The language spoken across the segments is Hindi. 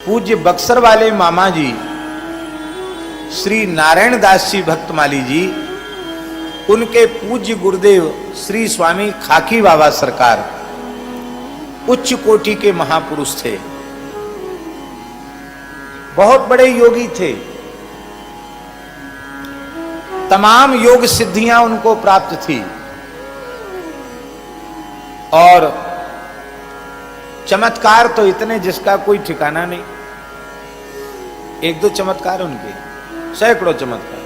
पूज्य बक्सर वाले मामा जी श्री नारायण दास जी भक्तमाली जी, उनके पूज्य गुरुदेव श्री स्वामी खाकी बाबा सरकार उच्च कोटि के महापुरुष थे, बहुत बड़े योगी थे। तमाम योग सिद्धियां उनको प्राप्त थी और चमत्कार तो इतने जिसका कोई ठिकाना नहीं। एक दो चमत्कार उनके, सैकड़ों चमत्कार।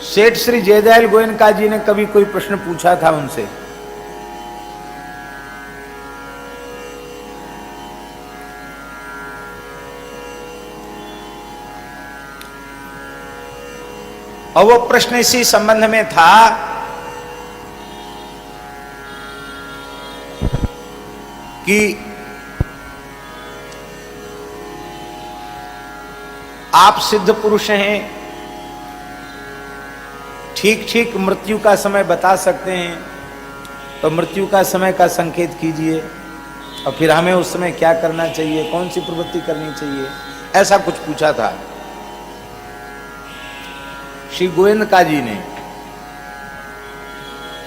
सेठ श्री जयदयाल गोयनका जी ने कभी कोई प्रश्न पूछा था उनसे, और वो प्रश्न इसी संबंध में था कि आप सिद्ध पुरुष हैं, ठीक ठीक मृत्यु का समय बता सकते हैं, तो मृत्यु का समय का संकेत कीजिए और फिर हमें उस समय क्या करना चाहिए, कौन सी प्रवृत्ति करनी चाहिए, ऐसा कुछ पूछा था श्री गोविंदका जी ने।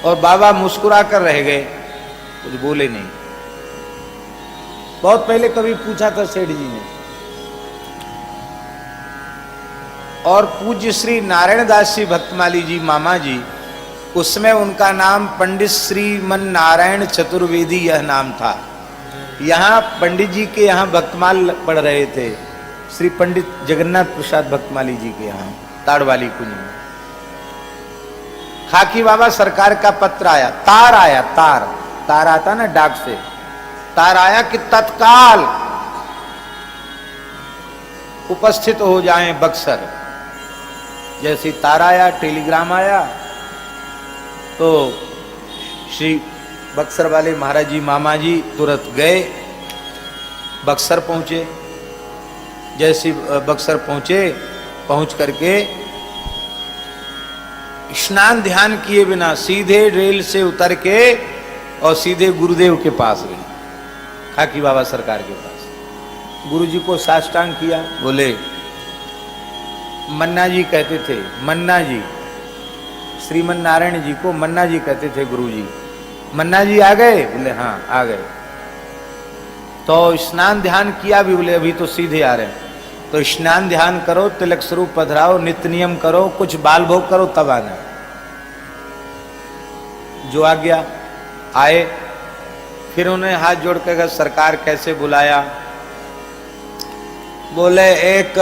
और बाबा मुस्कुरा कर रह गए, कुछ बोले नहीं। बहुत पहले कभी पूछा था सेठ जी ने। और पूज्य श्री नारायण दास जी भक्तमाली जी मामा जी, उसमें उनका नाम पंडित श्रीमन नारायण चतुर्वेदी यह नाम था। यहाँ पंडित जी के यहाँ भक्तमाल पढ़ रहे थे, श्री पंडित जगन्नाथ प्रसाद भक्तमाली जी के यहाँ ताड़वाली कुंज में। खाकी बाबा सरकार का पत्र आया, तार आया, तार आता ना डाक से, तार आया कि तत्काल उपस्थित हो जाएं बक्सर। जैसे तार आया, टेलीग्राम आया, तो श्री बक्सर वाले महाराज जी मामा जी तुरंत गए, बक्सर पहुंचे। जैसे बक्सर पहुंचे, पहुंच करके स्नान ध्यान किए बिना सीधे रेल से उतर के और सीधे गुरुदेव के पास गए, खाकी बाबा सरकार के पास। गुरुजी को साष्टांग किया, बोले मन्ना जी कहते थे, मन्ना जी, श्रीमन नारायण जी को मन्ना जी कहते थे गुरुजी। मन्ना जी आ गए? बोले हाँ आ गए। तो स्नान ध्यान किया भी? बोले अभी तो सीधे आ रहे हैं। तो स्नान ध्यान करो, तिलक स्वरूप पधराओ, नित्य नियम करो, कुछ बाल भोग करो, तब आना। जो आ गया, आए। फिर उन्हें हाथ जोड़ कर सरकार कैसे बुलाया? बोले एक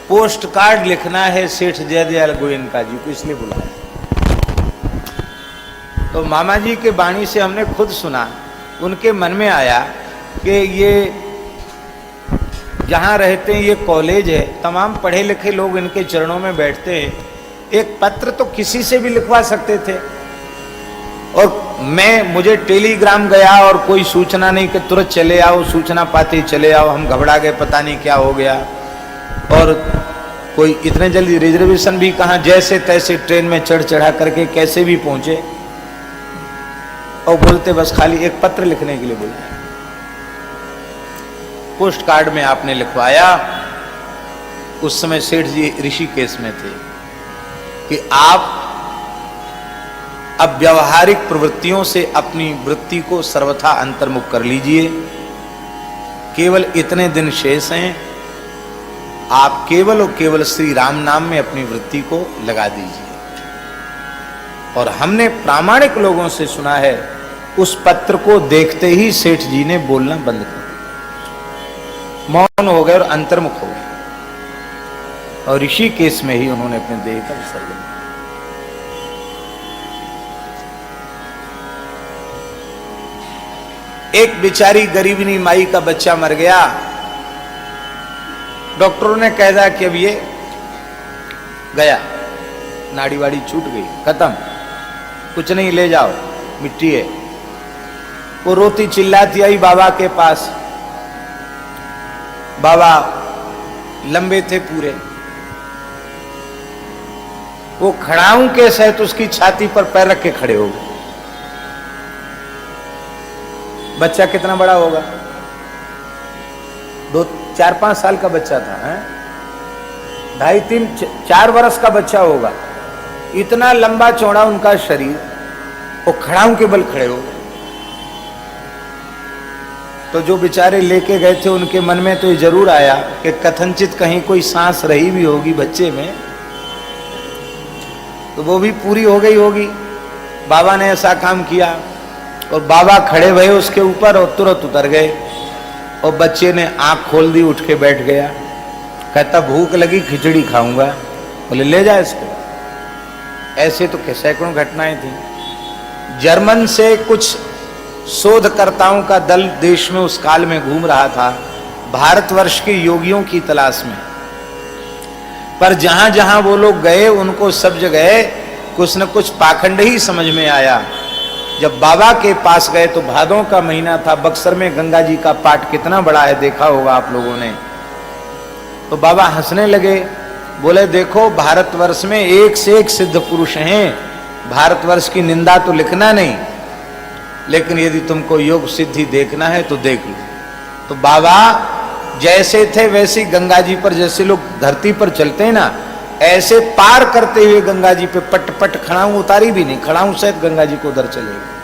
पोस्ट कार्ड लिखना है सेठ जयदयाल गोयनका जी को, इसलिए बुलाया। तो मामा जी के वाणी से हमने खुद सुना, उनके मन में आया कि ये जहाँ रहते हैं ये कॉलेज है, तमाम पढ़े लिखे लोग इनके चरणों में बैठते हैं, एक पत्र तो किसी से भी लिखवा सकते थे। और मुझे टेलीग्राम गया और कोई सूचना नहीं कि तुरंत चले आओ, सूचना पाते ही चले आओ। हम घबरा गए, पता नहीं क्या हो गया। और कोई इतने जल्दी रिजर्वेशन भी कहाँ, जैसे तैसे ट्रेन में चढ़ चढ़ा करके कैसे भी पहुंचे। और बोलते बस खाली एक पत्र लिखने के लिए बोला। पोस्ट कार्ड में आपने लिखवाया। उस समय सेठ जी ऋषिकेश में थे कि आप अब व्यवहारिक प्रवृत्तियों से अपनी वृत्ति को सर्वथा अंतर्मुख कर लीजिए। केवल इतने दिन शेष हैं, आप केवल और केवल श्री राम नाम में अपनी वृत्ति को लगा दीजिए। और हमने प्रामाणिक लोगों से सुना है, उस पत्र को देखते ही सेठ जी ने बोलना बंद कर दिया, मौन हो गए और अंतर्मुख हो गए। और ऋषिकेश में ही उन्होंने अपने देह का विसर्जन किया। एक बेचारी गरीबनी माई का बच्चा मर गया। डॉक्टरों ने कह दिया कि अब ये गया, नाड़ी वाड़ी छूट गई, खत्म, कुछ नहीं, ले जाओ, मिट्टी है। वो रोती चिल्लाती आई बाबा के पास। बाबा लंबे थे पूरे, वो खड़ाऊं के सहित उसकी छाती पर पैर रख के खड़े हो गए। बच्चा कितना बड़ा होगा? 2-4-5 साल का बच्चा था, है? 2.5-3-4 वर्ष का बच्चा होगा। इतना लंबा चौड़ा उनका शरीर, वो खड़ाऊ के बल खड़े हो। तो जो बेचारे लेके गए थे उनके मन में तो ये जरूर आया कि कथनचित कहीं कोई सांस रही भी होगी बच्चे में, तो वो भी पूरी हो गई होगी। बाबा ने ऐसा काम किया और बाबा खड़े भये उसके ऊपर और तुरंत उतर गए। और बच्चे ने आंख खोल दी, उठ के बैठ गया। कहता भूख लगी, खिचड़ी खाऊंगा। बोले ले जा इसको। ऐसे तो सैकड़ों घटनाएं थी। जर्मन से कुछ शोधकर्ताओं का दल देश में उस काल में घूम रहा था, भारतवर्ष के योगियों की तलाश में। पर जहां जहां वो लोग गए उनको सब जगह कुछ न कुछ पाखंड ही समझ में आया। जब बाबा के पास गए तो भादों का महीना था, बक्सर में गंगा जी का पाट कितना बड़ा है देखा होगा आप लोगों ने। तो बाबा हंसने लगे, बोले देखो भारतवर्ष में एक से एक सिद्ध पुरुष हैं, भारतवर्ष की निंदा तो लिखना नहीं, लेकिन यदि तुमको योग सिद्धि देखना है तो देख लो। तो बाबा जैसे थे वैसे गंगा जी पर, जैसे लोग धरती पर चलते हैं ना, ऐसे पार करते हुए गंगा जी पे पट पट, खड़ाऊ उतारी भी नहीं, खड़ाऊ सहित गंगा जी को उधर चले गए।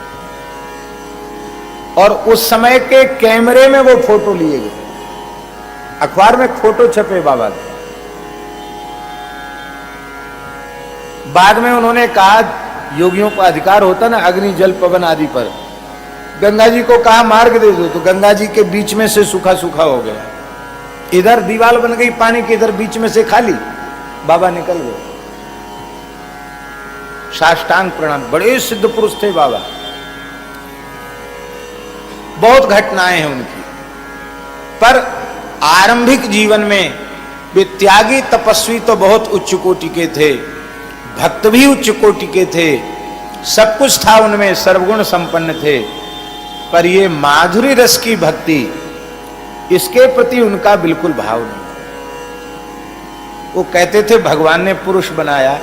और उस समय के कैमरे में वो फोटो लिए गए, अखबार में फोटो छपे बाबा के। बाद में उन्होंने कहा, योगियों का अधिकार होता ना अग्नि जल पवन आदि पर, गंगा जी को कहा मार्ग दे दो, तो गंगा जी के बीच में से सूखा सूखा हो गया। इधर दीवार बन गई पानी की, इधर बीच में से खाली, बाबा निकल गए। साष्टांग प्रणाम, बड़े सिद्ध पुरुष थे बाबा। बहुत घटनाएं हैं उनकी, पर आरंभिक जीवन में वे त्यागी तपस्वी तो बहुत उच्च कोटि के थे, भक्त भी उच्च कोटि के थे, सब कुछ था उनमें, सर्वगुण संपन्न थे। पर ये माधुरी रस की भक्ति, इसके प्रति उनका बिल्कुल भाव नहीं। वो कहते थे भगवान ने पुरुष बनाया,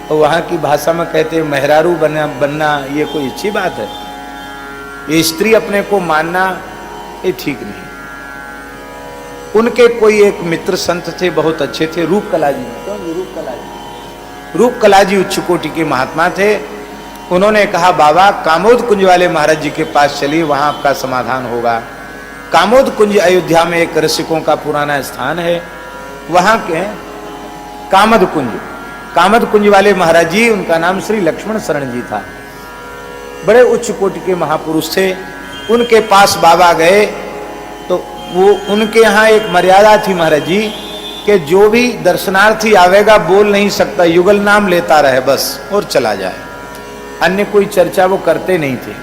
तो वहां की भाषा में कहते मेहरारू बनना ये कोई अच्छी बात है? ये स्त्री अपने को मानना ये ठीक नहीं। उनके कोई एक मित्र संत थे, बहुत अच्छे थे, रूपकला जी। क्यों रूपकला जी? रूपकला जी उच्च कोटि के महात्मा थे। उन्होंने कहा बाबा कामोद कुंज वाले महाराज जी के पास चलिए, वहां आपका समाधान होगा। कामोद कुंज अयोध्या में एक ऋषिकों का पुराना स्थान है, वहां के कामद कुंज, कामद कुंज वाले महाराज जी, उनका नाम श्री लक्ष्मण शरण जी था, बड़े उच्च कोटि के महापुरुष थे। उनके पास बाबा गए तो वो उनके यहाँ एक मर्यादा थी महाराज जी कि जो भी दर्शनार्थी आवेगा बोल नहीं सकता, युगल नाम लेता रहे बस और चला जाए, अन्य कोई चर्चा वो करते नहीं थे।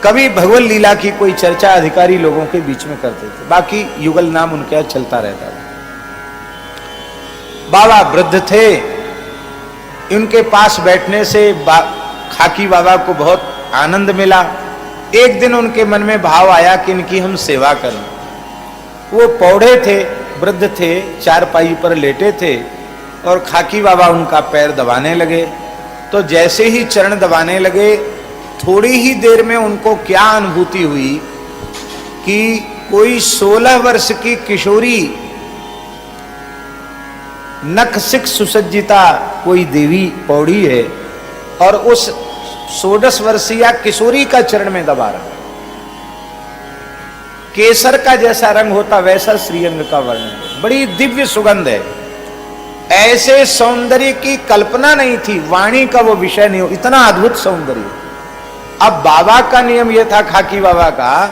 कभी भगवत लीला की कोई चर्चा अधिकारी लोगों के बीच में करते थे, बाकी युगल नाम उनके यहाँ चलता रहता था। बाबा वृद्ध थे, इनके पास बैठने से खाकी बाबा को बहुत आनंद मिला। एक दिन उनके मन में भाव आया कि इनकी हम सेवा करें। वो पौड़े थे, वृद्ध थे, चारपाई पर लेटे थे और खाकी बाबा उनका पैर दबाने लगे। तो जैसे ही चरण दबाने लगे, थोड़ी ही देर में उनको क्या अनुभूति हुई कि कोई 16 वर्ष की किशोरी, नख सिख सुसज्जिता कोई देवी पौड़ी है और उस 16 वर्षीय किशोरी का चरण में दबा रहा। केसर का जैसा रंग होता वैसा श्रीअंग का वर्णन, बड़ी दिव्य सुगंध है। ऐसे सौंदर्य की कल्पना नहीं थी, वाणी का वो विषय नहीं हो, इतना अद्भुत सौंदर्य। अब बाबा का नियम यह था, खाकी बाबा का,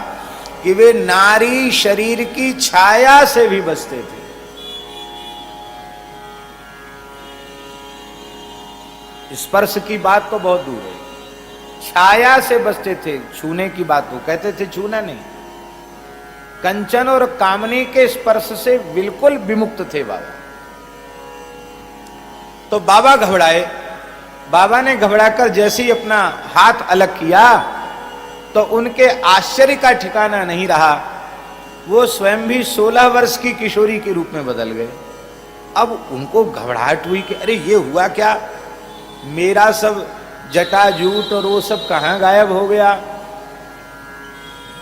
कि वे नारी शरीर की छाया से भी बचते थे। स्पर्श की बात तो बहुत दूर है, छाया से बचते थे। छूने की बात वो कहते थे छूना नहीं, कंचन और कामनी के स्पर्श से बिल्कुल विमुक्त थे बाबा। तो बाबा घबराए। बाबा ने घबराकर जैसे ही अपना हाथ अलग किया तो उनके आश्चर्य का ठिकाना नहीं रहा। वो स्वयं भी 16 वर्ष की किशोरी के रूप में बदल गए। अब उनको घबराहट हुई कि अरे ये हुआ क्या, मेरा सब जटा जूट और वो सब कहां गायब हो गया।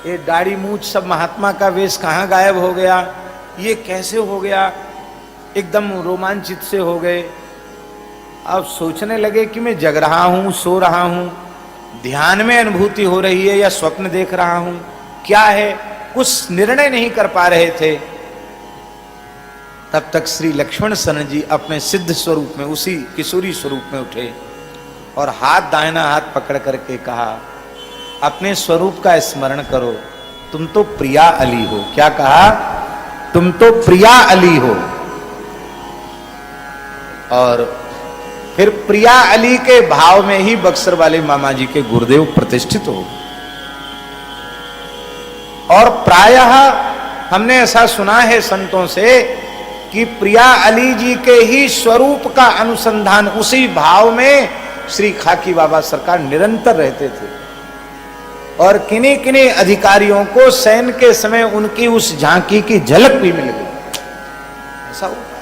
ये दाढ़ी मूछ सब महात्मा का वेश कहाँ गायब हो गया, ये कैसे हो गया, एकदम रोमांचित से हो गए। अब सोचने लगे कि मैं जग रहा हूं, सो रहा हूं, ध्यान में अनुभूति हो रही है या स्वप्न देख रहा हूं, क्या है, कुछ निर्णय नहीं कर पा रहे थे। तब तक श्री लक्ष्मण सन जी अपने सिद्ध स्वरूप में, उसी किशोरी स्वरूप में उठे और हाथ दाहिना हाथ पकड़ करके कहा, अपने स्वरूप का स्मरण करो, तुम तो प्रिया अली हो। क्या कहा? तुम तो प्रिया अली हो। और फिर प्रिया अली के भाव में ही बक्सर वाले मामा जी के गुरुदेव प्रतिष्ठित हो। और प्रायः हमने ऐसा सुना है संतों से कि प्रिया अली जी के ही स्वरूप का अनुसंधान, उसी भाव में श्री खाकी बाबा सरकार निरंतर रहते थे। और किन्हीं किन्हीं अधिकारियों को शयन के समय उनकी उस झांकी की झलक भी मिल गई। ऐसा हुआ।